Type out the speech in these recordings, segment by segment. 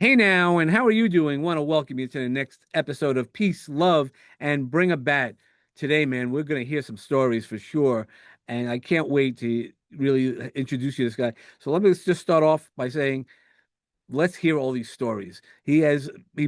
Hey now, and how are you doing? Want to welcome you to the next episode of Peace, Love, and Bring a Bat. Today, man, we're going to hear some stories for sure, and I can't wait to really introduce you to this guy. So let me just start off by saying, let's hear all these stories. He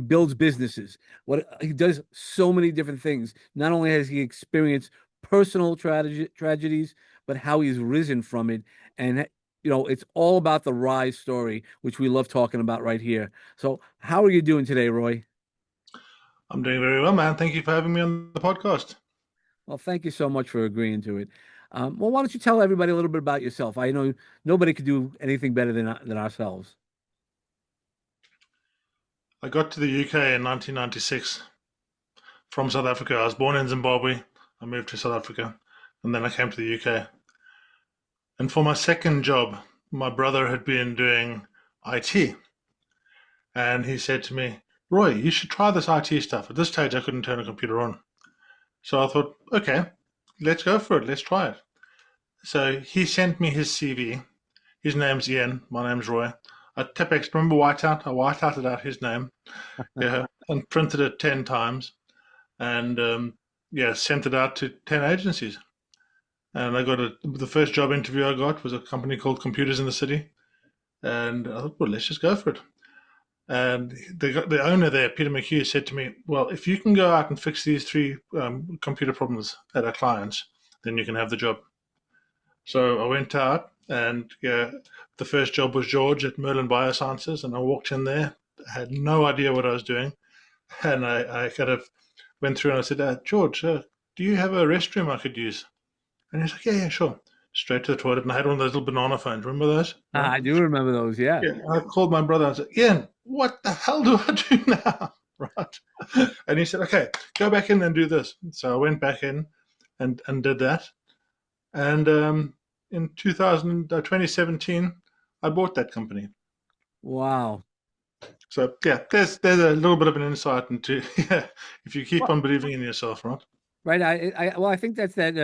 builds businesses. What he does so many different things. Not only has he experienced personal tragedies, but how he's risen from it. And it's all about the rise story, which we love talking about right here. So, how are you doing today, Roy? I'm doing very well, man. Thank you for having me on the podcast. Well, thank you so much for agreeing to it. Well, why don't you tell everybody a little bit about yourself? I know nobody could do anything better than ourselves. I got to the UK in 1996 from South Africa. I was born in Zimbabwe. I moved to South Africa, and then I came to the UK. And for my second job, my brother had been doing IT, and he said to me, "Roy, you should try this IT stuff." At this stage, I couldn't turn a computer on. So I thought, okay, let's go for it. Let's try it. So he sent me his CV. His name's Ian. My name's Roy. I Tipex, remember whiteout? I whiteouted out his name, yeah, and printed it 10 times and yeah, sent it out to 10 agencies. And the first job interview I got was a company called Computers in the City. And I thought, well, let's just go for it. And the owner there, Peter McHugh, said to me, well, if you can go out and fix these three computer problems at our clients, then you can have the job. So I went out, and yeah, the first job was George at Merlin Biosciences, and I walked in there, had no idea what I was doing, and I kind of went through and I said, George, do you have a restroom I could use? And he's like, yeah, yeah, sure. Straight to the toilet, and I had one of those little banana phones. Remember those? Right? I do remember those, yeah. Yeah. I called my brother and said, Ian, what the hell do I do now? Right? And he said, okay, go back in and do this. So I went back in and did that. And in 2017, I bought that company. Wow. So yeah, there's a little bit of an insight into yeah, if you keep Well, on believing in yourself, right? right. Well, I think that's that,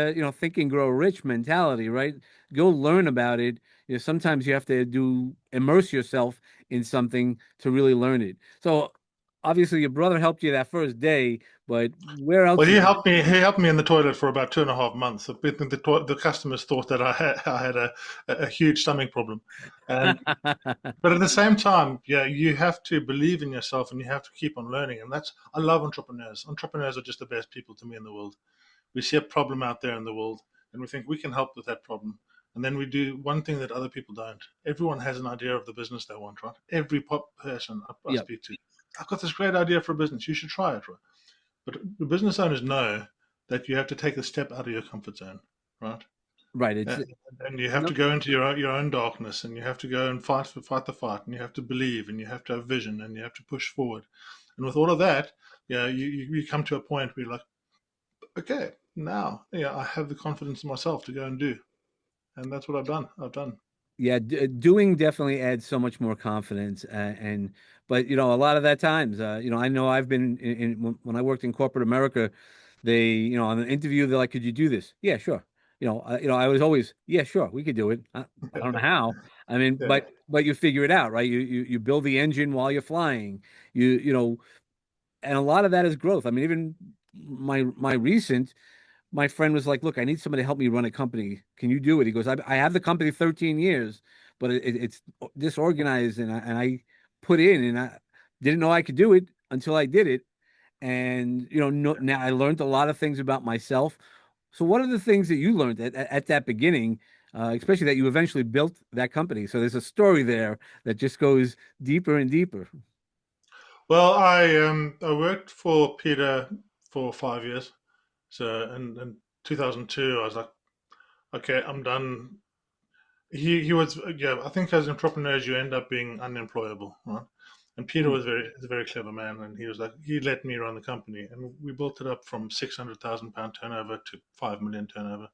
think and grow rich mentality, right? Go learn about it. Sometimes you have to immerse yourself in something to really learn it. So obviously your brother helped you that first day, but where else Well, he did helped me. He helped me in the toilet for about 2.5 months. The customers thought that I had a huge stomach problem, and but at the same time, yeah, you have to believe in yourself and you have to keep on learning. And that's I love entrepreneurs. Entrepreneurs are just the best people to me in the world. We see a problem out there in the world and we think we can help with that problem. And then we do one thing that other people don't. Everyone has an idea of the business they want, right? Every person I Yep. speak to, I've got this great idea for a business. You should try it, right? But the business owners know that you have to take a step out of your comfort zone, right? Right. And, and you have No, to go into your own darkness, and you have to go and fight the fight, and you have to believe, and you have to have vision, and you have to push forward. And with all of that, yeah, you come to a point where you're like, okay, now, yeah, I have the confidence in myself to go and do, and that's what I've done. I've done. yeah, doing definitely adds so much more confidence, but a lot of that times, I know I've been when I worked in corporate America, they, on an interview, they're like, "Could you do this?" Yeah, sure. I was always, "Yeah, sure, we could do it." I don't know how. I mean, Yeah. but you figure it out, right? You build the engine while you're flying. And a lot of that is growth. I mean, even my friend was like, "Look, I need somebody to help me run a company. Can you do it?" He goes, "I have the company 13 years, but it's disorganized, and I put in, and I didn't know I could do it until I did it, and no, now I learned a lot of things about myself. So, what are the things that you learned at that beginning, especially that you eventually built that company? So, there's a story there that just goes deeper and deeper. Well, I worked for Peter for 5 years. So in 2002, I was like, okay, I'm done. He was, yeah, I think as entrepreneurs you end up being unemployable, right? And Peter Hmm. is a very clever man, and he was like, he let me run the company, and we built it up from £600,000 turnover to 5 million turnover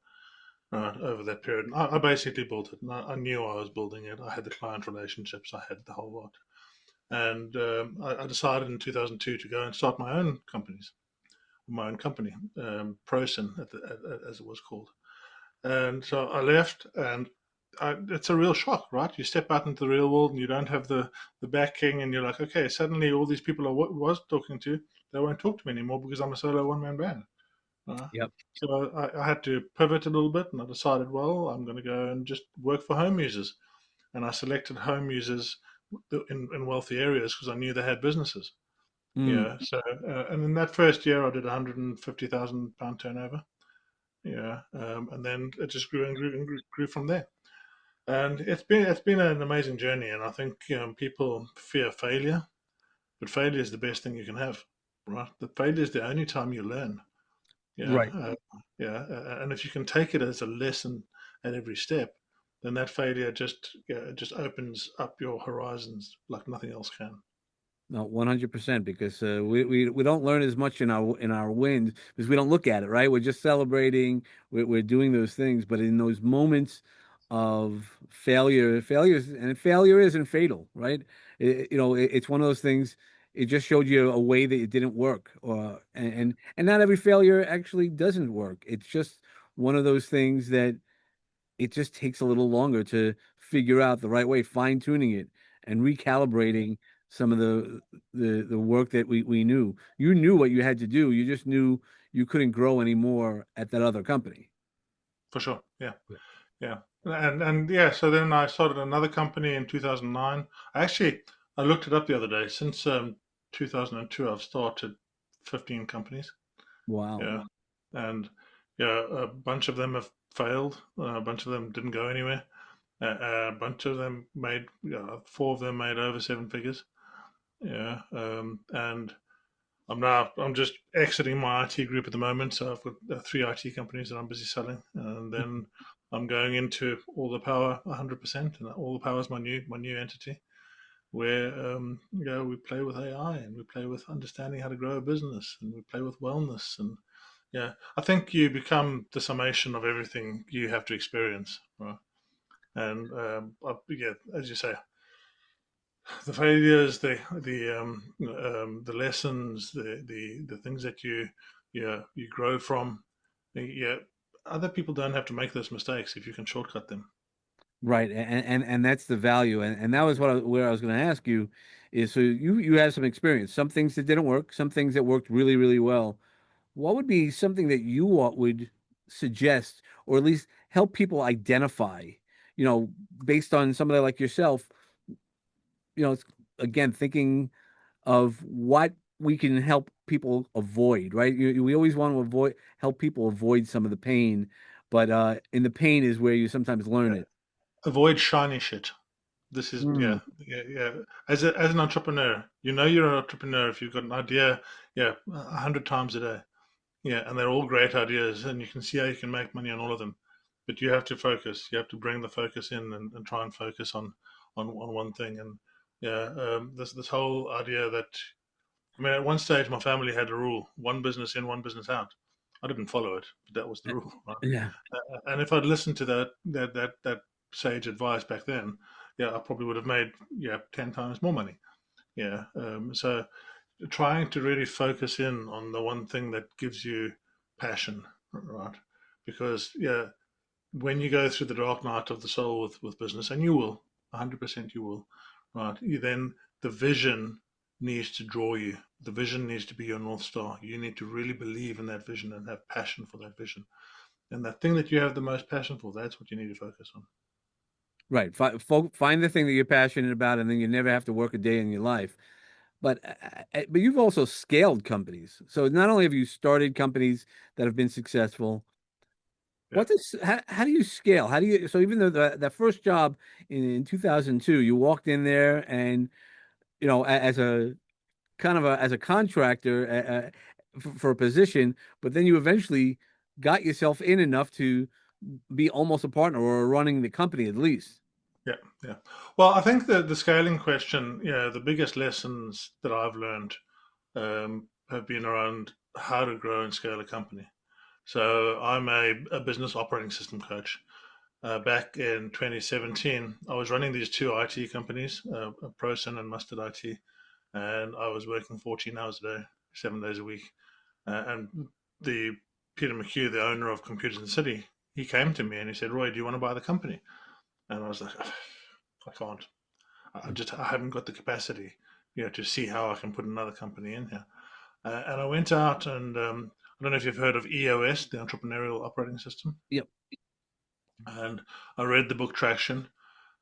over that period. And I basically built it, and I knew I was building it. I had the client relationships, I had the whole lot, and I decided in 2002 to go and start my own company, Prosin, as it was called. And so I left, and it's a real shock, right? You step out into the real world and you don't have the backing, and you're like, okay, suddenly all these people I was talking to, they won't talk to me anymore because I'm a solo one man band. Uh, Yep. so I had to pivot a little bit, and I decided, well, I'm going to go and just work for home users. And I selected home users in wealthy areas because I knew they had businesses. Mm, Yeah. So, and in that first year, I did £150,000 turnover. Yeah. And then it just grew and grew and grew from there. And it's been an amazing journey. And I think people fear failure, but failure is the best thing you can have, right? The failure is the only time you learn. Yeah, right. and if you can take it as a lesson at every step, then that failure just opens up your horizons like nothing else can. No, 100%, because we don't learn as much in our wins because we don't look at it, right? We're just celebrating, we're doing those things, but in those moments of failure isn't fatal, right? It's one of those things. It just showed you a way that it didn't work, or and not every failure actually doesn't work. It's just one of those things that it just takes a little longer to figure out the right way, fine tuning it and recalibrating some of the work that we knew. You knew what you had to do. You just knew you couldn't grow anymore at that other company. For sure. Yeah, yeah, and yeah. So then I started another company in 2009. I looked it up the other day. Since 2002, I've started 15 companies. Wow. Yeah, and yeah, a bunch of them have failed. A bunch of them didn't go anywhere. A bunch of them made, four of them made over seven figures. Yeah, and I'm just exiting my IT group at the moment, so I've got three IT companies that I'm busy selling, and then I'm going into all the power 100%, and all the power is my new entity where we play with AI and we play with understanding how to grow a business and we play with wellness and yeah, I think you become the summation of everything you have to experience, right? And yeah, as you say, the failures, the lessons, the things that you grow from. Yeah, other people don't have to make those mistakes if you can shortcut them. Right. And that's the value. And that was where I was going to ask you is, so you have some experience, some things that didn't work, some things that worked really, really well. What would be something that you would suggest, or at least help people identify, you know, based on somebody like yourself, it's, again, thinking of what we can help people avoid, right? We always want to help people avoid some of the pain, but in the pain is where you sometimes learn Yeah. it. Avoid shiny shit. This is Mm, yeah. As an entrepreneur, you know you're an entrepreneur if you've got an idea, yeah, 100 times a day. Yeah, and they're all great ideas, and you can see how you can make money on all of them. But you have to focus. You have to bring the focus in and try and focus on one thing. And yeah, this whole idea that I mean, at one stage, my family had a rule: one business in, one business out. I didn't follow it, but that was the rule, right? yeah. And if I'd listened to that sage advice back then, yeah, I probably would have made 10 times more money. Yeah. So trying to really focus in on the one thing that gives you passion, right? Because yeah, when you go through the dark night of the soul with business, and you will, 100% you will, right? You then the vision needs to draw you. The vision needs to be your north star. You need to really believe in that vision and have passion for that vision. And that thing that you have the most passion for, that's what you need to focus on. Right. Find the thing that you're passionate about, and then you never have to work a day in your life. But you've also scaled companies. So not only have you started companies that have been successful, Yeah. how do you scale? How do you, so even though that first job in 2002, you walked in there and, as a kind of as a contractor for a position, but then you eventually got yourself in enough to be almost a partner or running the company at least. Yeah, yeah. Well, I think the scaling question, yeah, the biggest lessons that I've learned have been around how to grow and scale a company. So I'm a business operating system coach. Back in 2017, I was running these two IT companies, ProSyn and Mustard IT, and I was working 14 hours a day, 7 days a week. And the Peter McHugh, the owner of Computers in the City, he came to me and he said, "Roy, do you want to buy the company?" And I was like, I can't. I haven't got the capacity, to see how I can put another company in here. And I went out and I don't know if you've heard of EOS, the Entrepreneurial Operating System. Yep. And I read the book Traction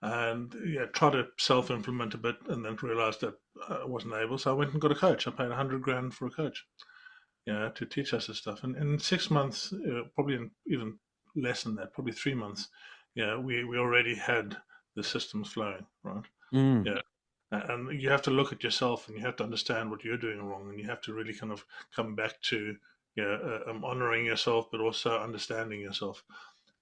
and tried to self-implement a bit, and then realized that I wasn't able. So I went and got a coach. I paid 100 grand for a coach, to teach us this stuff. And in 6 months, probably even less than that, probably 3 months, we already had the systems flowing, right? Mm. Yeah. And you have to look at yourself and you have to understand what you're doing wrong. And you have to really kind of come back to honoring yourself, but also understanding yourself.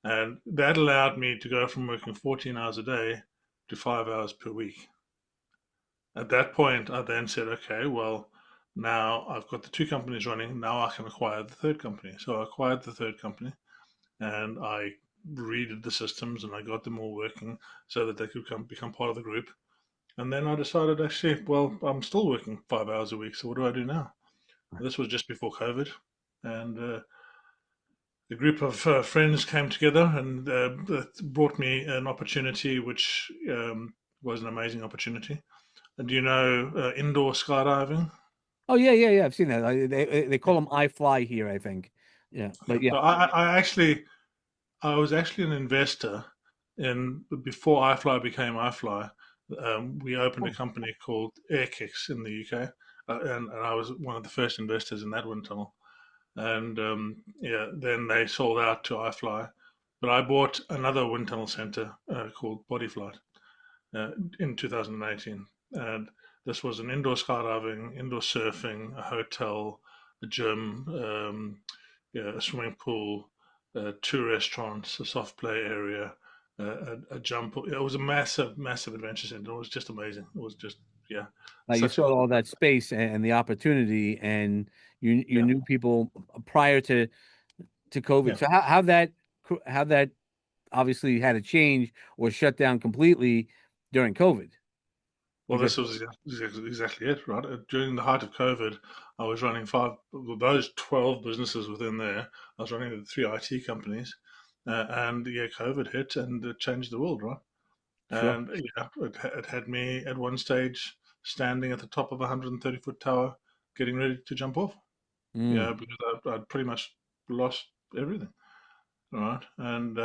And that allowed me to go from working 14 hours a day to 5 hours per week. At that point, I then said, okay, well, now I've got the two companies running. Now I can acquire the third company. So I acquired the third company and I redid the systems and I got them all working so that they could become part of the group. And then I decided, actually, well, I'm still working 5 hours a week. So what do I do now? This was just before COVID. And a group of friends came together and brought me an opportunity, which was an amazing opportunity. And do you know indoor skydiving? Oh yeah, yeah, yeah. I've seen that. They call them I fly here, I think. Yeah, Yeah. but yeah. So I was actually an investor in before iFly became iFly. We opened a Oh, company called Airkicks in the UK, and I was one of the first investors in that wind tunnel. And then they sold out to iFly, but I bought another wind tunnel center called Bodyflight uh, in 2018, and this was an indoor skydiving, indoor surfing, a hotel, a gym, a swimming pool, two restaurants, a soft play area, a jump. It was a massive, massive adventure center. It was just amazing. It was just yeah, you such a saw all that space and the opportunity, and you yeah, knew people prior to COVID. yeah. So how that obviously had to change or shut down completely during COVID Well, because this was exactly it, right? During the height of COVID, I was running five, of those 12 businesses within there. I was running the three IT companies, and COVID hit and it changed the world, right? sure. And it had me at one stage standing at the top of a 130-foot tower, getting ready to jump off. Mm. Because I'd pretty much lost everything, right? And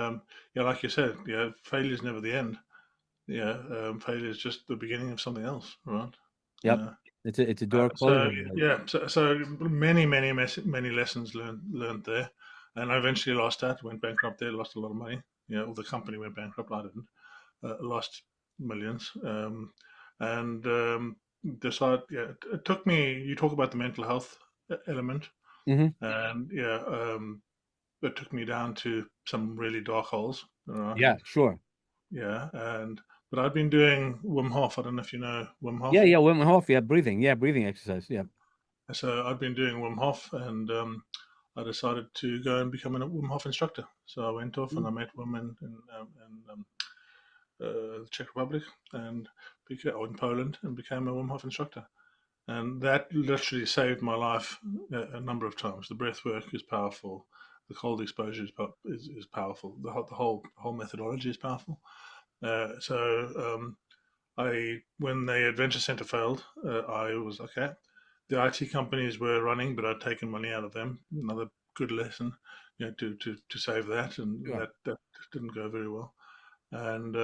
like you said, failure is never the end. Failure is just the beginning of something else, right? Yep. Uh, It's a door so closing. Like, yeah, so many many lessons learned there, and I eventually lost that. Went bankrupt there, lost a lot of money. The company went bankrupt. I didn't. Lost millions, and decided. Yeah, it took me. You talk about the mental health element, hmm. and it took me down to some really dark holes. Right? Yeah, sure. Yeah, and but I've been doing Wim Hof. I don't know if you know Wim Yeah, Hof. yeah. Wim Hof. Yeah, breathing. Yeah, breathing exercise. Yeah. So I've been doing Wim Hof, and I decided to go and become a Wim Hof instructor. So I went off and I met women in the Czech Republic and in Poland and became a Wim Hof instructor. And that literally saved my life a number of times. The breath work is powerful. The cold exposure is powerful. The whole methodology is powerful. So I when the adventure center failed, I was okay. The IT companies were running, but I'd taken money out of them. Another good lesson, to save that, and Sure. that didn't go very well. And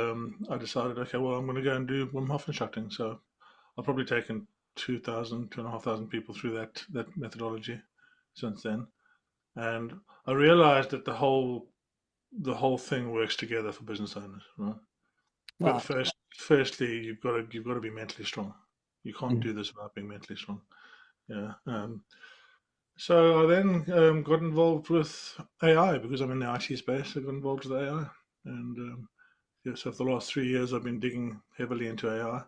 I decided, okay, well, I'm going to go and do Wim Hof instructing. So I've probably taken 2,000, 2,500 people through that methodology since then. And I realized that the whole thing works together for business owners, right? But Well, firstly, you've got to be mentally strong. You can't mhm. do this without being mentally strong. Yeah. So I then got involved with AI because I'm in the IT space. I got involved with AI, and so for the last 3 years, I've been digging heavily into AI.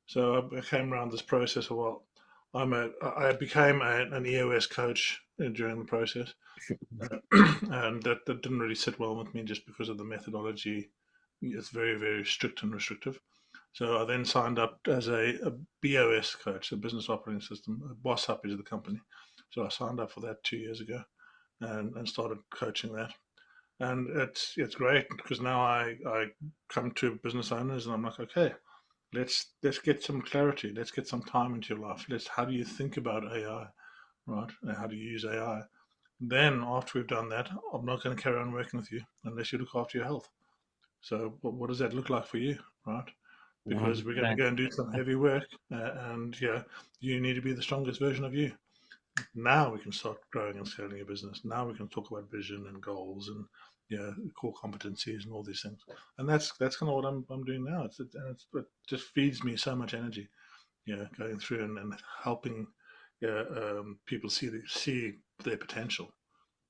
So I came around this process of I became an EOS coach during the process, Sure. and that didn't really sit well with me just because of the methodology. It's very very strict and restrictive. So I then signed up as a BOS coach, a business operating system. Boss Up is the company. So I signed up for that 2 years ago and started coaching that. And it's great because now I come to business owners and I'm like, okay, let's get some clarity. Let's get some time into your life. Let's How do you think about AI, right? And how do you use AI? Then after we've done that, I'm not going to carry on working with you unless you look after your health. So what does that look like for you, right? Because we're going to 100%. go and do some heavy work, and yeah, you need to be the strongest version of you. Now we can start growing and scaling your business. Now we can talk about vision and goals and yeah, core competencies and all these things. And that's kind of what I'm doing now. It just feeds me so much energy. Yeah, going through and helping yeah, people see their potential.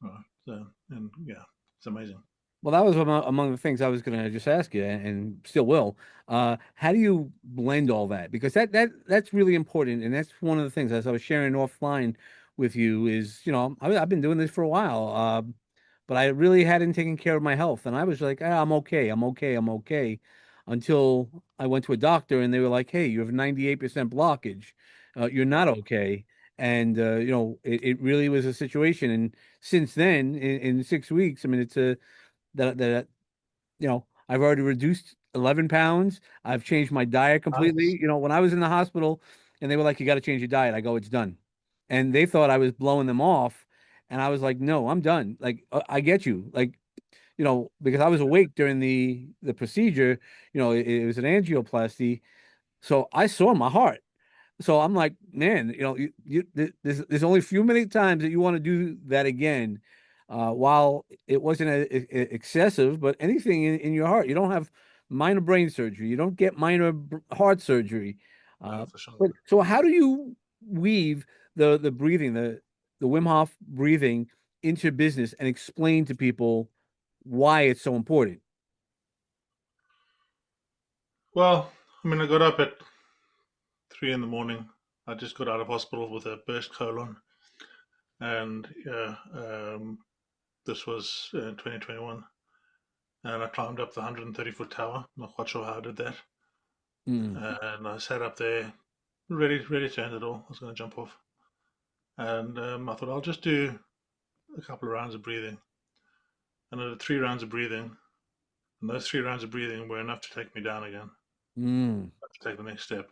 Right. So and yeah, it's amazing. Well, that was among the things I was going to just ask you, and still will. How do you blend all that? Because that's really important, and that's one of the things as I was sharing offline with you is, I've been doing this for a while, but I really hadn't taken care of my health, and I was like, I'm okay, I'm okay, I'm okay, until I went to a doctor, and they were like, hey, you have 98% blockage, you're not okay, and it really was a situation, and since then, in 6 weeks, I mean, it's a that I've already reduced 11 pounds. I've changed my diet Nice. completely. When I was in the hospital and they were like, you got to change your diet, I go, it's done. And they thought I was blowing them off. And I was like, no, I'm done. Like, I get you. Like, because I was awake during the procedure, it was an angioplasty. So I saw my heart. So I'm like, man, there's only a few many times that you want to do that again. While it wasn't excessive, but anything in your heart, you don't have minor brain surgery, you don't get minor heart surgery. Yeah, Uh, for sure. but so how do you weave the breathing, the Wim Hof breathing into business and explain to people why it's so important? Well, I mean, I got up at 3 in the morning. I just got out of hospital with a burst colon, and yeah, this was in 2021. And I climbed up the 130-foot tower. Not quite sure how I did that. Mm, And I sat up there, ready to end it all. I was going to jump off, and I thought I'll just do a couple of rounds of breathing. And I did 3 rounds of breathing, and those 3 rounds of breathing were enough to take me down again, mm. to take the next step.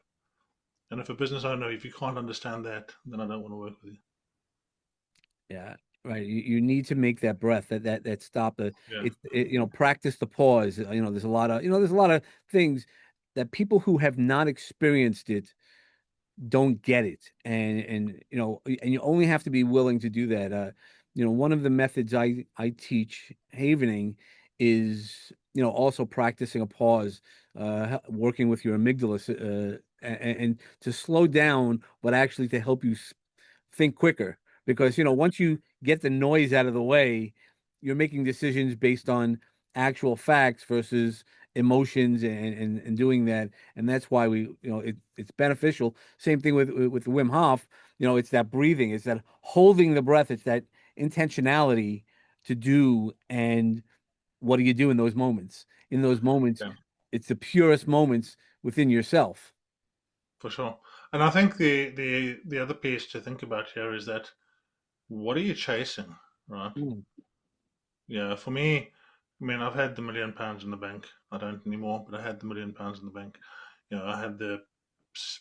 And if a business owner, if you can't understand that, then I don't want to work with you. Yeah, right. You need to make that breath, that stop. Yeah, Practice the pause. There's a lot of things that people who have not experienced it don't get it, and you only have to be willing to do that. One of the methods I teach havening is also practicing a pause, working with your amygdala, and to slow down, but actually to help you think quicker because once you get the noise out of the way, you're making decisions based on actual facts versus emotions and doing that, and that's why it's beneficial. Same thing with the Wim Hof. It's that breathing, it's that holding the breath, it's that intentionality to do. And what do you do in those moments? In those moments, yeah, it's the purest moments within yourself. for sure. And I think the other piece to think about here is that what are you chasing, right? Mm, Yeah, for me, I mean, I've had the £1 million in the bank. I don't anymore, but I had the £1 million in the bank. I had the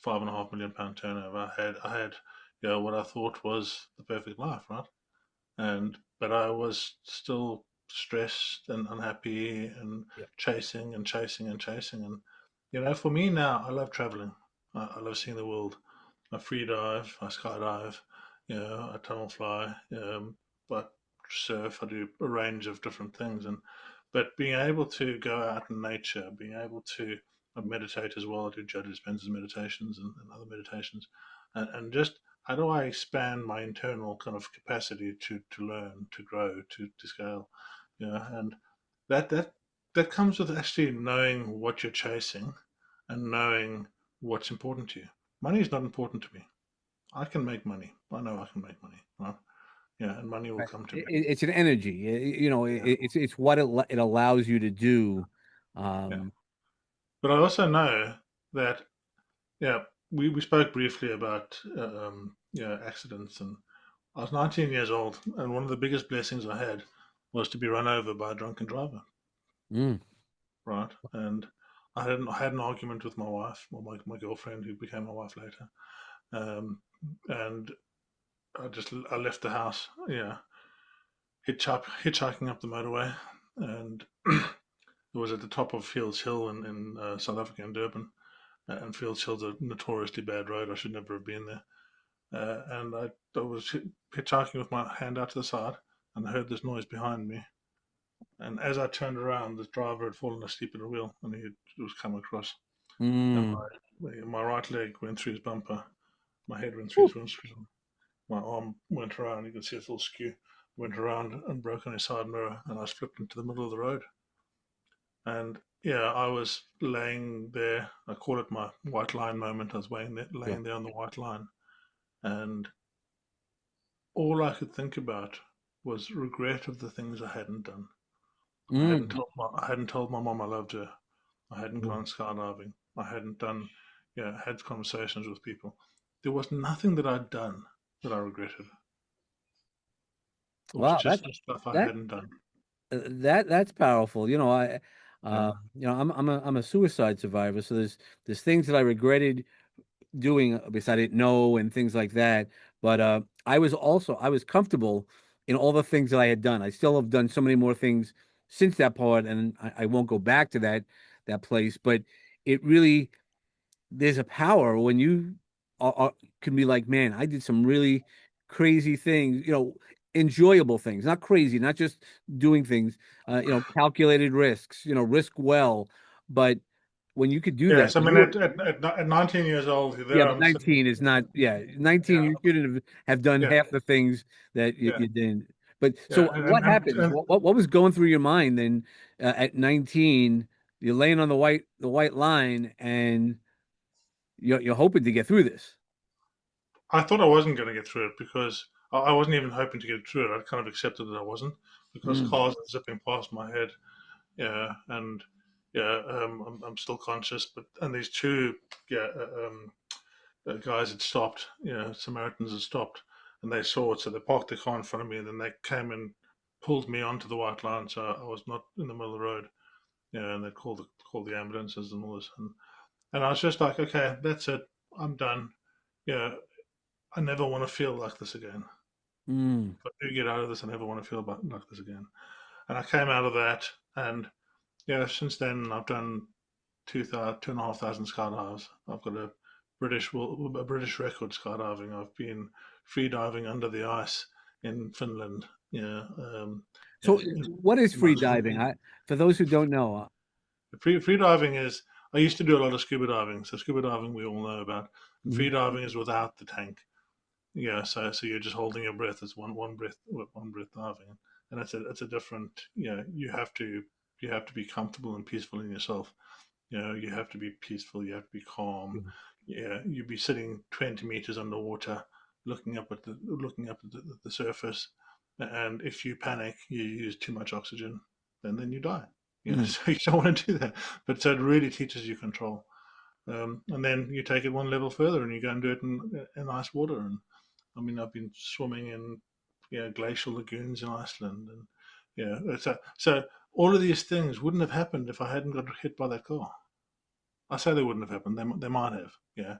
£5.5 million turnover. I had, what I thought was the perfect life, right? But I was still stressed and unhappy and yeah. chasing and chasing and chasing. And for me now, I love traveling. I love seeing the world. I free dive, I skydive, I tunnel fly, but surf. I do a range of different things, but being able to go out in nature, being able to meditate as well. I do Joe Dispenza's meditations and other meditations, and just how do I expand my internal kind of capacity to learn, to grow, to scale, and that that that comes with actually knowing what you're chasing and knowing what's important to you. Money is not important to me. I can make money. I know I can make money. Right? Yeah, and money will Right. come to me. It's an energy. Yeah, It's what it allows you to do. yeah. Um, But I also know that yeah, we spoke briefly about accidents, and I was 19 years old, and one of the biggest blessings I had was to be run over by a drunken driver, Mm. right? And I had an argument with my wife, or my girlfriend, who became my wife later, um, and I left the house, yeah, hitchhiking up the motorway, and it was at the top of Fields Hill in South Africa, in Durban. And Fields Hill's a notoriously bad road. I should never have been there. And I was hitchhiking with my hand out to the side, and I heard this noise behind me. And as I turned around, the driver had fallen asleep at the wheel, and he was coming across. And Mm. my right leg went through his bumper, my head went through Whew. his windscreen, my arm went around. You can see it's all skew. Went around and broke on his side mirror, and I slipped into the middle of the road. And yeah, I was laying there. I call it my white line moment. I was Yeah. laying there on the white line, and all I could think about was regret of the things I hadn't done. Mm. I hadn't told my mom I loved her. I hadn't Mm. gone skydiving. I hadn't done, had conversations with people. There was nothing that I'd done that I regretted. It was Wow, just the stuff I that hadn't done. that's powerful. Yeah, I'm a suicide survivor, so there's things that I regretted doing because I didn't know and things like that. But I was comfortable in all the things that I had done. I still have done so many more things since that part, and I won't go back to that place. But it really there's a power when you can be like, man, I did some really crazy things, enjoyable things, not crazy, not just doing things, calculated risks, risk well. But when you could do that, yes. I mean, at 19 years old, yeah, there but I'm sitting. 19 is not, yeah, 19, Yeah, you shouldn't have done yeah, half the things that yeah, you didn't. But yeah, so what happens? and What was going through your mind then at 19? You're laying on the white line and you're hoping to get through this. I thought I wasn't going to get through it because I wasn't even hoping to get through it. I kind of accepted that I wasn't because Mm. cars are zipping past my head. Yeah, and yeah, I'm still conscious, but and these two yeah guys had stopped. Samaritans had stopped, and they saw it, so they parked the car in front of me, and then they came and pulled me onto the white line, so I was not in the middle of the road. Yeah, and they called the ambulances and all this, and I was just like, okay, that's it, I'm done. Yeah, I never want to feel like this again. Mm. If I do get out of this, I never want to feel like this again. And I came out of that, and yeah, since then I've done 2,500 skydives. I've got a British record skydiving. I've been free diving under the ice in Finland. Yeah, So in what is free diving? Iceland. For those who don't know, Free diving is. I used to do a lot of scuba diving. So scuba diving we all know about. And free mhm, diving is without the tank. Yeah, so you're just holding your breath. It's one breath diving, and it's a different. You have to be comfortable and peaceful in yourself. You have to be peaceful. You have to be calm. Yeah, you'd be sitting 20 meters underwater, looking up at the surface, and if you panic, you use too much oxygen, and then you die. mhm. So you don't want to do that. But so it really teaches you control. And then you take it one level further, and you go and do it in ice water. And I mean, I've been swimming in glacial lagoons in Iceland, and so all of these things wouldn't have happened if I hadn't got hit by that car. I say they wouldn't have happened. They might have, yeah.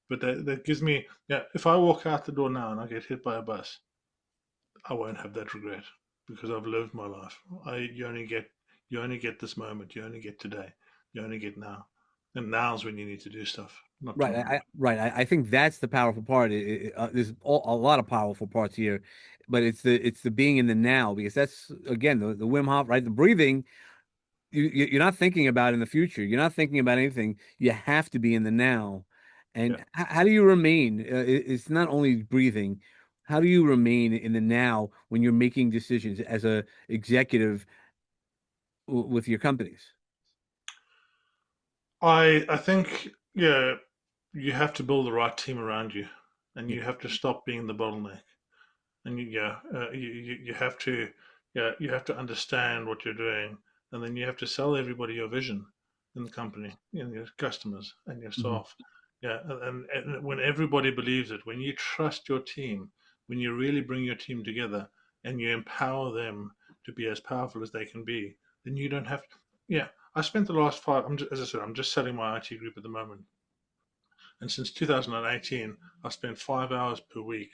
But that gives me, yeah. If I walk out the door now and I get hit by a bus, I won't have that regret because I've lived my life. You only get this moment. You only get today. You only get now, and now's when you need to do stuff, not Right. tomorrow. I think that's the powerful part. There's a lot of powerful parts here, but it's the being in the now because that's again the Wim Hof, right? The breathing. You're not thinking about in the future. You're not thinking about anything. You have to be in the now. And Yeah. how do you remain? It's not only breathing. How do you remain in the now when you're making decisions as a executive with your companies? I think you have to build the right team around you, and Yeah. you have to stop being the bottleneck. And you have to you have to understand what you're doing, and then you have to sell everybody your vision in the company, your customers and your Mhm. staff. Yeah, and when everybody believes it, when you trust your team, when you really bring your team together and you empower them to be as powerful as they can be, then you don't have. Yeah, I spent the last five. As I said, I'm just selling my IT group at the moment, and since 2018, I spent 5 hours per week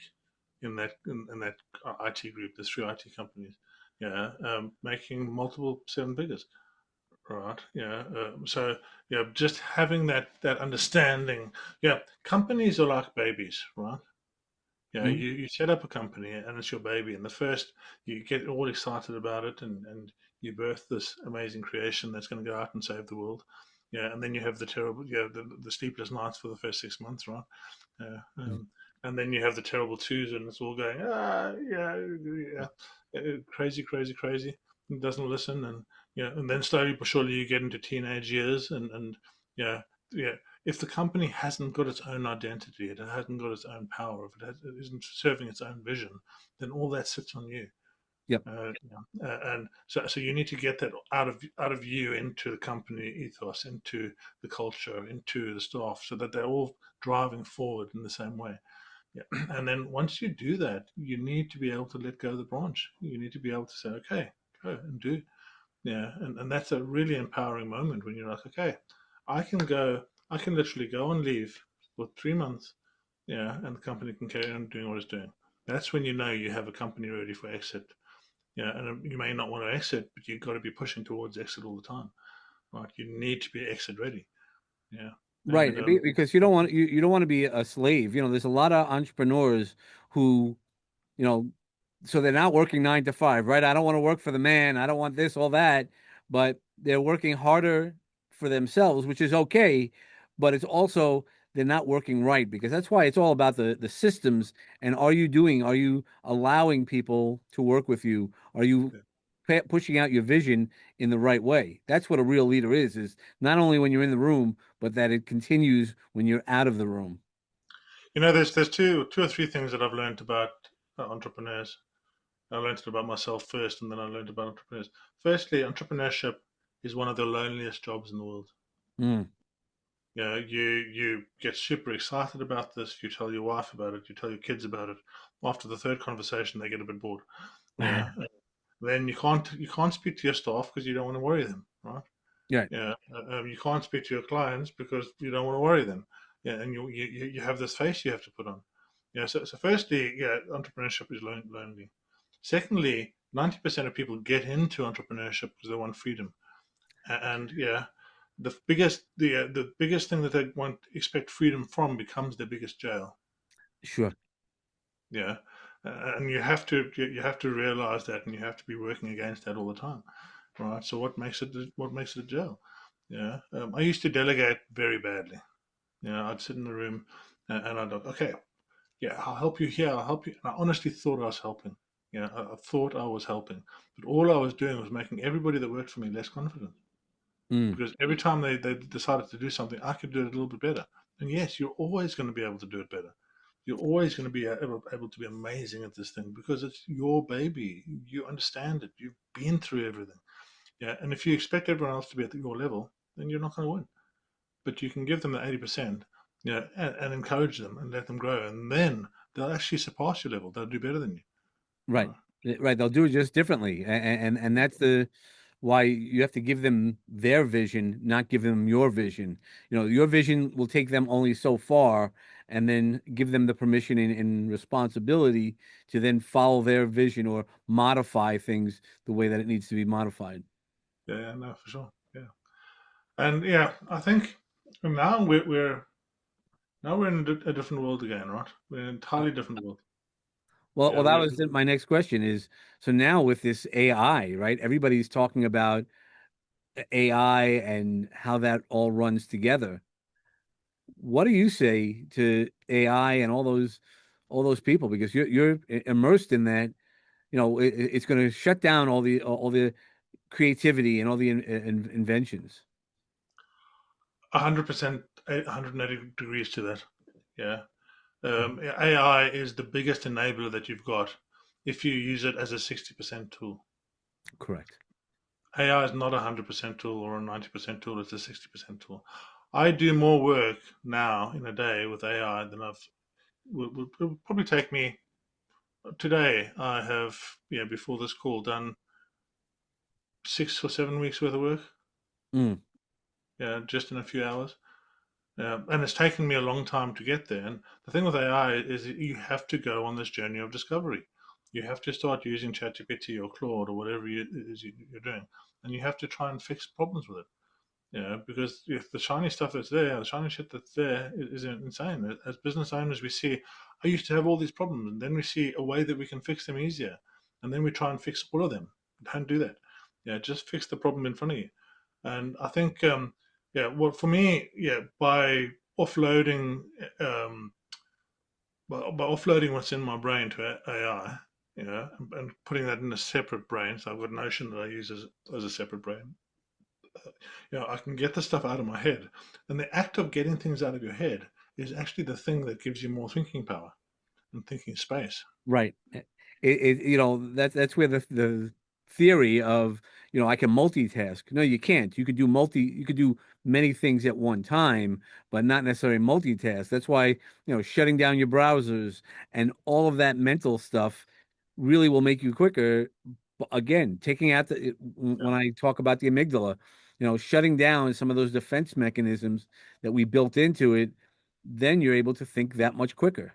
in that IT group. There's three IT companies, yeah, making multiple seven figures. Right. Yeah. So yeah, just having that understanding. Yeah, companies are like babies, right? Yeah, Mhm. you set up a company and it's your baby, and the first you get all excited about it, and you birth this amazing creation that's going to go out and save the world. Yeah, and then you have the terrible, you have the sleepless nights for the first 6 months, right? Yeah, and then you have the terrible twos, and it's all going, crazy, crazy, crazy. It doesn't listen, and yeah, and then slowly but surely you get into teenage years, and yeah, yeah. If the company hasn't got its own identity, it hasn't got its own power, if it isn't serving its own vision, then all that sits on you. Yep. And so you need to get that out of you into the company ethos, into the culture, into the staff, so that they're all driving forward in the same way. Yeah. And then once you do that, you need to be able to let go of the branch. You need to be able to say, okay, go and do. Yeah. And that's a really empowering moment when you're like, okay, I can go, I can literally go on leave for 3 months. Yeah. And the company can carry on doing what it's doing. That's when you know you have a company ready for exit. Yeah. And you may not want to exit, but you've got to be pushing towards exit all the time. Right. You need to be exit ready. Yeah. And Right, because you don't want to be a slave. There's a lot of entrepreneurs who, you know, so they're not working 9 to 5, right? I don't want to work for the man. I don't want this, all that, but they're working harder for themselves, which is okay, but it's also they're not working right because that's why it's all about the systems. And are you allowing people to work with you? Are you pushing out your vision in the right way? That's what a real leader is not only when you're in the room, but that it continues when you're out of the room. there's two or three things that I've learned about entrepreneurs. I learned it about myself first, and then I learned about entrepreneurs. Firstly, entrepreneurship is one of the loneliest jobs in the world. Mm, You get super excited about this. You tell your wife about it. You tell your kids about it. After the third conversation, they get a bit bored. Yeah. Then you can't speak to your staff because you don't want to worry them, right? right. Yeah, you can't speak to your clients because you don't want to worry them. Yeah, and you have this face you have to put on. Yeah, so firstly, yeah, entrepreneurship is lonely. Secondly, 90% of people get into entrepreneurship because they want freedom, and yeah, the biggest thing that they want expect freedom from becomes their biggest jail. Sure. Yeah, and you have to realize that, and you have to be working against that all the time, right? So what makes it a jail? Yeah, I used to delegate very badly. I'd sit in the room and I'd go, okay, yeah, I'll help you here, I'll help you. And I honestly thought I was helping. I thought I was helping, but all I was doing was making everybody that worked for me less confident. Mm, Because every time they decided to do something, I could do it a little bit better. And yes, you're always going to be able to do it better. You're always going to be able to be amazing at this thing because it's your baby. You understand it. You've been through everything. Yeah. And if you expect everyone else to be at your level, then you're not going to win. But you can give them the 80%, and encourage them and let them grow. And then they'll actually surpass your level. They'll do better than you. right. Right. Right. They'll do it just differently. And that's the why you have to give them their vision, not give them your vision. Your vision will take them only so far, and then give them the permission and responsibility to then follow their vision or modify things the way that it needs to be modified. Yeah, yeah, no, for sure. Yeah. And yeah, I think now we're in a different world again, right? We're in an entirely different world. Well, Yeah, that we're was my next question is, so now with this AI, right? Everybody's talking about AI and how that all runs together. What do you say to AI and all those people? Because you're immersed in that. It's going to shut down all the creativity and all the inventions. 100%, 180 degrees to that. Yeah. Mhm. AI is the biggest enabler that you've got if you use it as a 60% tool. Correct. AI is not a 100% tool or a 90% tool, it's a 60% tool. I do more work now in a day with AI than it would probably take me today. I have, before this call, done 6 or 7 weeks worth of work. Mm, Yeah, just in a few hours. And it's taken me a long time to get there. And the thing with AI is that you have to go on this journey of discovery. You have to start using ChatGPT or Claude or whatever it is you're doing, and you have to try and fix problems with it. Because if the shiny stuff that's there, the shiny shit that's there is insane. As business owners, we see, I used to have all these problems, and then we see a way that we can fix them easier, and then we try and fix all of them. Don't do that. Just fix the problem in front of you. And I think, well, for me, by offloading, um, by offloading what's in my brain to AI, and putting that in a separate brain. So I've got Notion that I use as a separate brain. I can get the stuff out of my head. And the act of getting things out of your head is actually the thing that gives you more thinking power and thinking space. right. That's where the theory of, I can multitask. No, you can't. You could do many things at one time, but not necessarily multitask. That's why, shutting down your browsers and all of that mental stuff really will make you quicker. But again, taking out Yeah, when I talk about the amygdala, shutting down some of those defense mechanisms that we built into it, then you're able to think that much quicker.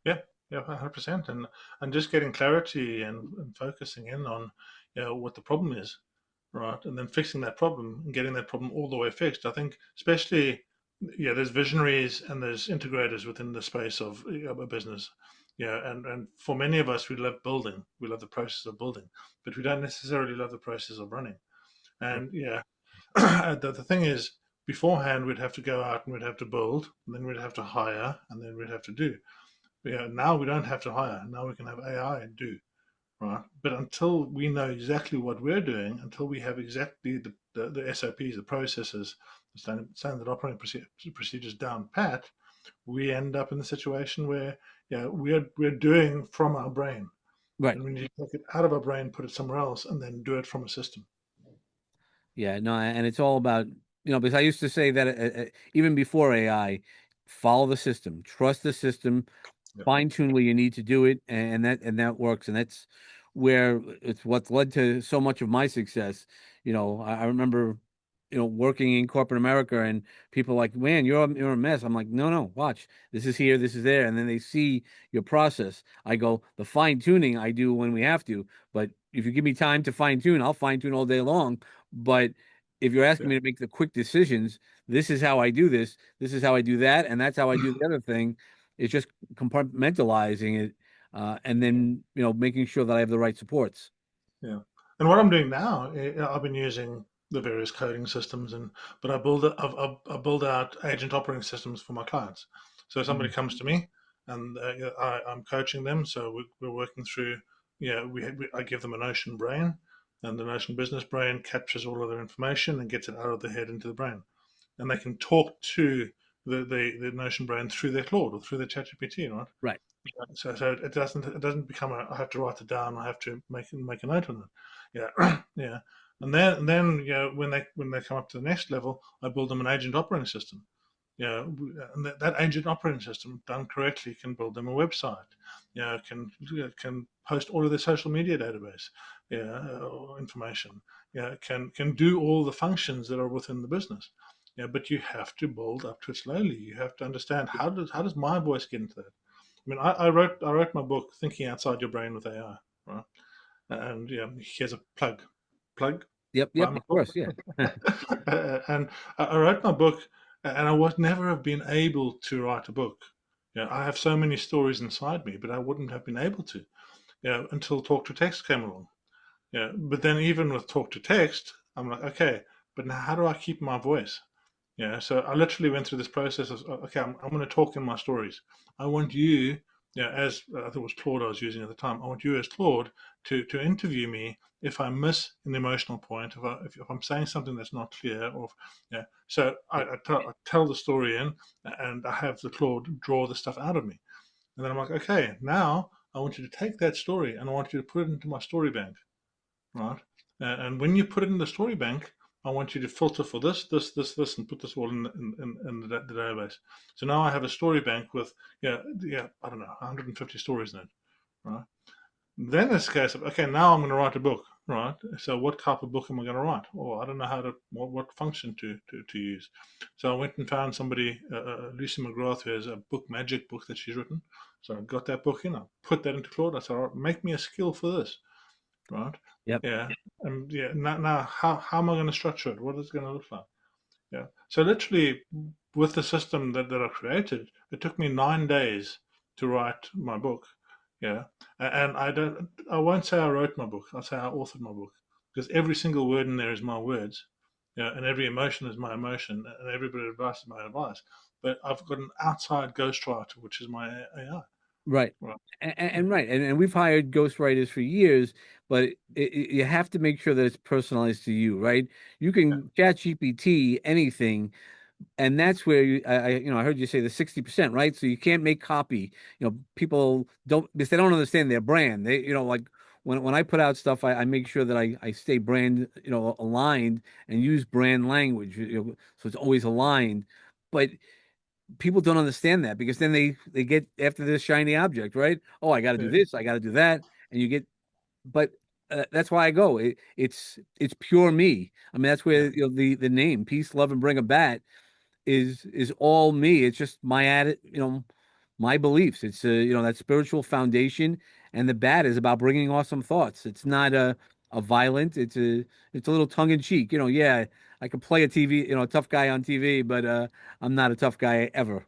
yeah, yeah, 100%. And just getting clarity and focusing in on, what the problem is, right? And then fixing that problem and getting that problem all the way fixed. I think, especially, there's visionaries and there's integrators within the space of a business. And for many of us, we love building, we love the process of building, but we don't necessarily love the process of running. And the thing is, beforehand, we'd have to go out and we'd have to build, and then we'd have to hire, and then we'd have to do. Now we don't have to hire. Now we can have AI do, right? But until we know exactly what we're doing, until we have exactly the SOPs, the processes, the standard operating procedures down pat, we end up in the situation where we're doing from our brain, Right. and we need to take it out of our brain, put it somewhere else, and then do it from a system. Yeah, no, and it's all about, because I used to say that even before AI, follow the system, trust the system, Yeah, fine tune where you need to do it, and that works, and that's where it's what's led to so much of my success. I remember, working in corporate America, and people are like, "Man, you're a mess." I'm like, "No, no, watch. This is here, this is there," and then they see your process. I go, the fine tuning I do when we have to, but if you give me time to fine tune, I'll fine tune all day long. But if you're asking yeah, me to make the quick decisions, this is how I do this, this is how I do that, and that's how I do the other thing. It's just compartmentalizing it, and then making sure that I have the right supports. yeah. And what I'm doing now, I've been using the various coding systems, but I build out agent operating systems for my clients. So somebody Mhm. comes to me, and I'm coaching them. So we're working through. I give them a Notion brain, and the Notion business brain captures all of their information and gets it out of the head into the brain, and they can talk to the Notion brain through their Claude or through their ChatGPT, right? Right. So it doesn't become I have to write it down. I have to make a note on it. Yeah, yeah. And then when they come up to the next level, I build them an agent operating system. And that agent operating system done correctly can build them a website. Can post all of their social media database. Information. Can do all the functions that are within the business. But you have to build up to it slowly. You have to understand how does my voice get into that. I mean, I wrote my book, Thinking Outside Your Brain with AI, right? And here's a plug, Yep. buy Yep. my Of book. course. Yeah. And I wrote my book, and I would never have been able to write a book. I have so many stories inside me, but I wouldn't have been able to, until Talk to Text came along. But then even with Talk to Text, I'm like, okay, but now how do I keep my voice? So I literally went through this process of, okay, I'm going to talk in my stories. I want you, as I think it was Claude I was using at the time, I want you as Claude to interview me if I miss an emotional point, if I'm saying something that's not clear, or So I tell the story in, and I have the Claude draw the stuff out of me, and then I'm like, okay, now I want you to take that story and I want you to put it into my story bank, right? And when you put it in the story bank, I want you to filter for this, and put this all in the database. So now I have a story bank with I don't know 150 stories in it, right? Then it's a case of, okay, now I'm going to write a book. right? So what type of book am I going to write? Or I don't know how to what function to use. So I went and found somebody, Lucy McGrath, who has a book, magic book that she's written. So I got that book in. I put that into Claude. I said, all right, make me a skill for this, right? Yep. Yeah, and yeah. Now how am I going to structure it? What is it going to look like? Yeah. So literally, with the system that I created, it took me 9 days to write my book. Yeah. And I won't say I wrote my book. I'll say I authored my book because every single word in there is my words. Yeah. And every emotion is my emotion, and every bit of advice is my advice. But I've got an outside ghostwriter, which is my AI. Right. Right. And right. And we've hired ghostwriters for years, but you have to make sure that it's personalized to you, right? You Yeah. can chat GPT anything, and that's where I heard you say the 60%, right? So you can't make copy. People don't, because they don't understand their brand. They, like when I put out stuff, I make sure that I stay brand, aligned and use brand language, so it's always aligned. But people don't understand that because then they get after this shiny object, right? Oh, I got to do Yeah. this, I got to do that, and you get. But that's why I go. It's pure me. I mean, that's Yeah. where the name peace, love, and bring a bat is all me. It's just my my beliefs. It's that spiritual foundation, and the bat is about bringing awesome thoughts. It's not a violent. It's a little tongue in cheek. Yeah, I can play a TV, a tough guy on TV, but I'm not a tough guy ever.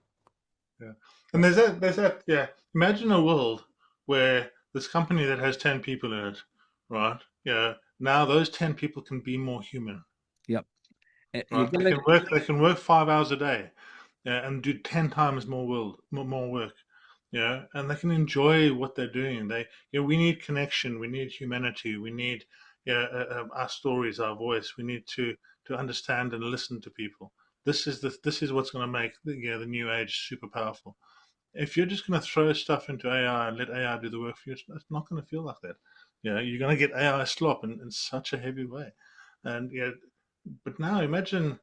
Yeah. And there's that, yeah. Imagine a world where this company that has 10 people in it, right? Yeah. Now those 10 people can be more human, Yep. You right? got it. They can work 5 hours a day, yeah, and do 10 times more work. Yeah, and they can enjoy what they're doing. We need connection, we need humanity, we need, yeah, our stories, our voice. We need to understand and listen to people. This is what's going to make the new age super powerful. If you're just going to throw stuff into AI and let AI do the work for you, it's not going to feel like that. You're going to get AI slop in such a heavy way. And but now imagine,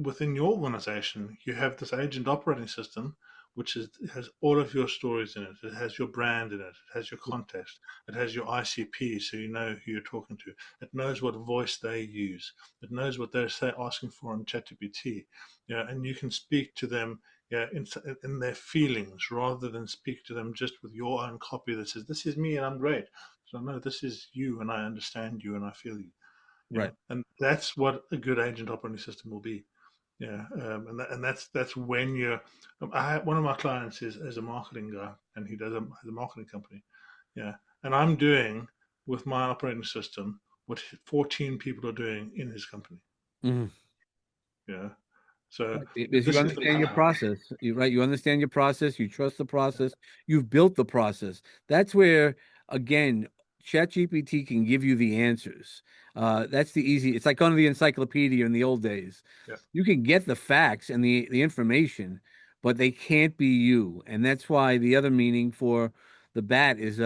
within your organization, you have this agent operating system, which has all of your stories in it. It has your brand in it. It has your context. It has your ICP, so you know who you're talking to. It knows what voice they use. It knows what they're asking for on ChatGPT. And you can speak to them, in their feelings rather than speak to them just with your own copy that says, "This is me and I'm great." So no, this is you and I understand you and I feel you. Right. And that's what a good agent operating system will be. And that's when you're. One of my clients is a marketing guy, and he has a marketing company. Yeah, and I'm doing with my operating system what 14 people are doing in his company. Mhm. Yeah, so Right, because you this is the understand your power. process. Right. You understand your process. You trust the process. You've built the process. That's where, again, ChatGPT can give you the answers. That's the easy. It's like going to the encyclopedia in the old days. Yeah, You can get the facts and the information, but they can't be you. And that's why the other meaning for the bat is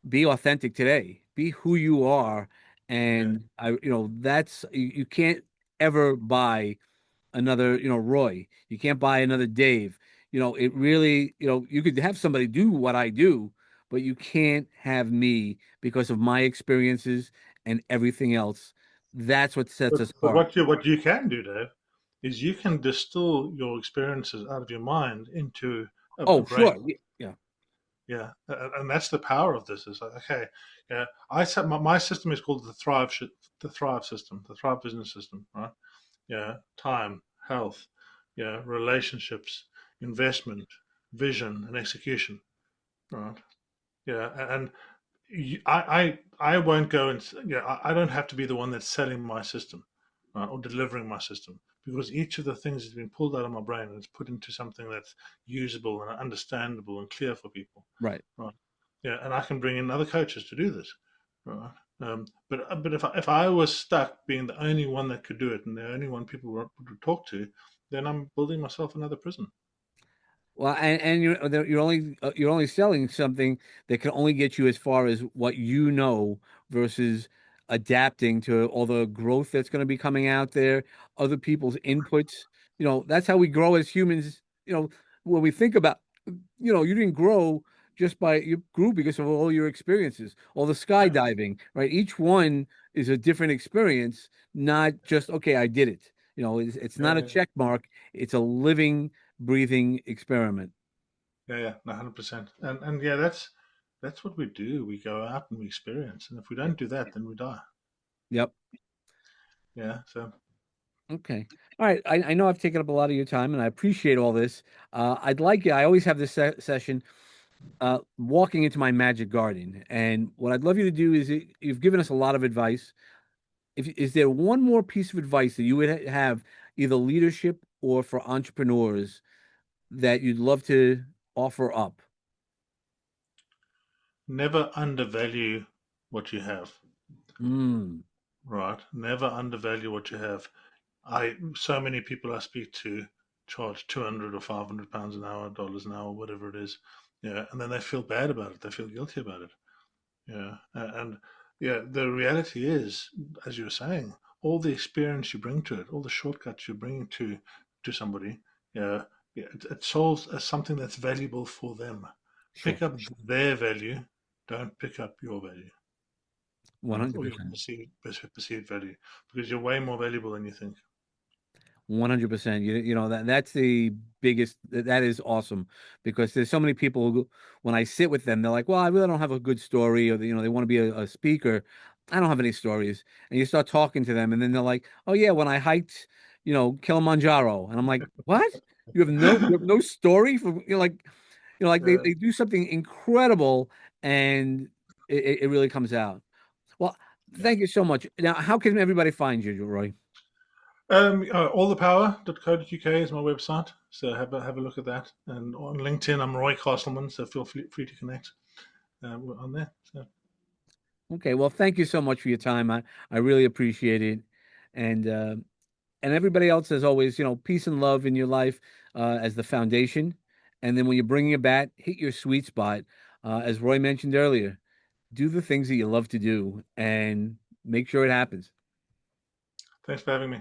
be authentic today. Be who you are. yeah. And that's you can't ever buy another, Roy. You can't buy another Dave. It really, you could have somebody do what I do, but you can't have me because of my experiences and everything else. That's what sets us But apart. what you can do, Dave, is you can distill your experiences out of your mind into a Oh, brain. sure. Yeah. Yeah, and that's the power of this. Is like, okay, yeah, I set my system is called the Thrive system, the Thrive business system, right? Yeah, time, health, yeah, relationships, investment, vision, and execution, right? Yeah, and I won't go and I don't have to be the one that's selling my system, right, or delivering my system, because each of the things has been pulled out of my brain and it's put into something that's usable and understandable and clear for people, Right. right? Yeah, and I can bring in other coaches to do this, right? But if I was stuck being the only one that could do it and the only one people would talk to, then I'm building myself another prison. Well, and you're only selling something that can only get you as far as what you know versus adapting to all the growth that's going to be coming out there, other people's inputs. That's how we grow as humans. When we think about, you didn't grow just by you grew because of all your experiences, all the Yeah, skydiving, right? Each one is a different experience, not just, okay, I did it. It's yeah, not a yeah, check mark, it's a living, breathing experiment. yeah, yeah, 100%. And yeah, that's what we do. We go out and we experience, and if we don't do that, then we die. Yep. Yeah, so Okay. All right. I know I've taken up a lot of your time and I appreciate all this. I always have this session, walking into my magic garden. And what I'd love you to do is you've given us a lot of advice. Is there one more piece of advice that you would have, either leadership or for entrepreneurs, that you'd love to offer up? never undervalue what you have, Mm, right? Never undervalue what you have. So many people I speak to charge 200 or 500 pounds an hour, dollars an hour, whatever it is. Yeah, and then they feel bad about it. They feel guilty about it. Yeah, and yeah, the reality is, as you were saying, all the experience you bring to it, all the shortcuts you're bringing to somebody, yeah, yeah, it solves as something that's valuable for them. sure. Pick up their value, don't pick up your value, right? Or your 100%. perceived value, because you're way more valuable than you think. 100%. That's the biggest. That is awesome because there's so many people who, when I sit with them, they're like, "Well, I really don't have a good story," or they want to be a speaker. I don't have any stories. And you start talking to them, and then they're like, "Oh yeah, when I hiked, Kilimanjaro," and I'm like, "What? You have no story for like they Yeah, they do something incredible, and it really comes out." Well, yeah. thank you so much. Now, how can everybody find you, Roy? Allthepower.co.uk is my website, so have a look at that. And on LinkedIn, I'm Roy Castleman, so feel free to connect on there. So Okay, well, thank you so much for your time. I really appreciate it, and uh, and everybody else, as always, peace and love in your life as the foundation, and then when you're bringing a bat, hit your sweet spot. As Roy mentioned earlier, do the things that you love to do, and make sure it happens. thanks for having me.